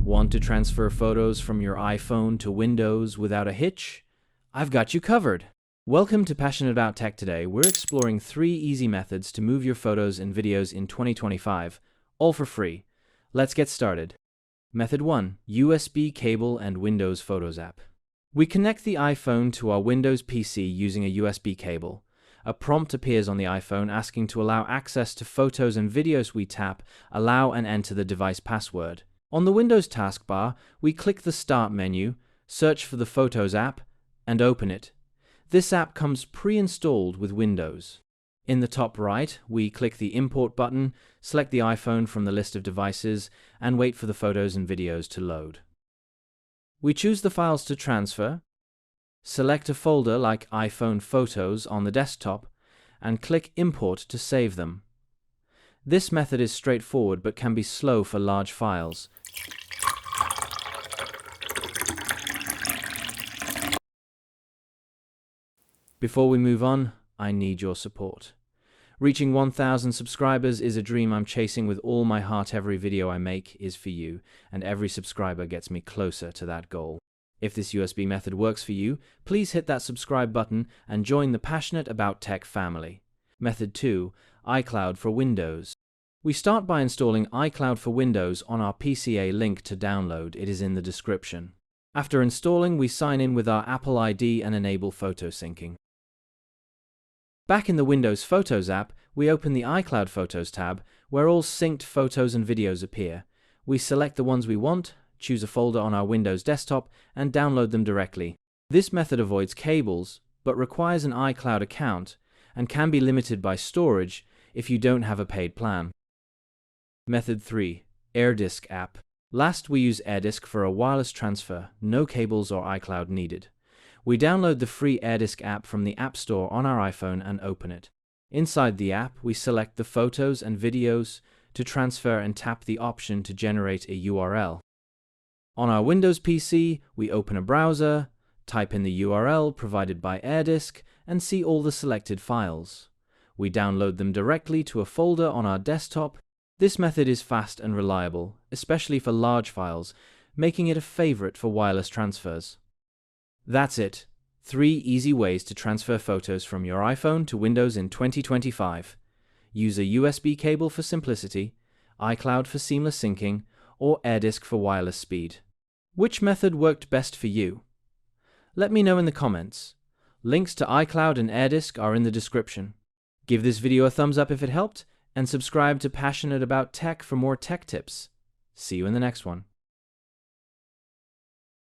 Want to transfer photos from your iPhone to Windows without a hitch? I've got you covered. Welcome to Passionate About Tech Today. We're exploring 3 easy methods to move your photos and videos in 2025, all for free. Let's get started. Method 1. USB cable and Windows Photos app. We connect the iPhone to our Windows PC using a USB cable. A prompt appears on the iPhone asking to allow access to photos and videos. We tap Allow and enter the device password. On the Windows taskbar, we click the Start menu, search for the Photos app, and open it. This app comes pre-installed with Windows. In the top right, we click the Import button, select the iPhone from the list of devices, and wait for the photos and videos to load. We choose the files to transfer, select a folder like iPhone Photos on the desktop, and click Import to save them. This method is straightforward but can be slow for large files. Before we move on, I need your support. Reaching 1,000 subscribers is a dream I'm chasing with all my heart. Every video I make is for you, and every subscriber gets me closer to that goal. If this USB method works for you, please hit that subscribe button and join the Passionate About Tech family. Method 2. iCloud for Windows. We start by installing iCloud for Windows on our PC. A link to download it is in the description. After installing, we sign in with our Apple ID and enable photo syncing. Back in the Windows Photos app, we open the iCloud Photos tab, where all synced photos and videos appear. We select the ones we want, choose a folder on our Windows desktop, and download them directly. This method avoids cables, but requires an iCloud account, and can be limited by storage if you don't have a paid plan. Method 3. AirDisk App. Last, we use AirDisk for a wireless transfer, no cables or iCloud needed. We download the free AirDisk app from the App Store on our iPhone and open it. Inside the app, we select the photos and videos to transfer and tap the option to generate a URL. On our Windows PC, we open a browser, type in the URL provided by AirDisk, and see all the selected files. We download them directly to a folder on our desktop. This method is fast and reliable, especially for large files, making it a favorite for wireless transfers. That's it. 3 easy ways to transfer photos from your iPhone to Windows in 2025. Use a USB cable for simplicity, iCloud for seamless syncing, or AirDisk for wireless speed. Which method worked best for you? Let me know in the comments. Links to iCloud and AirDisk are in the description. Give this video a thumbs up if it helped, and subscribe to Passionate About Tech for more tech tips. See you in the next one.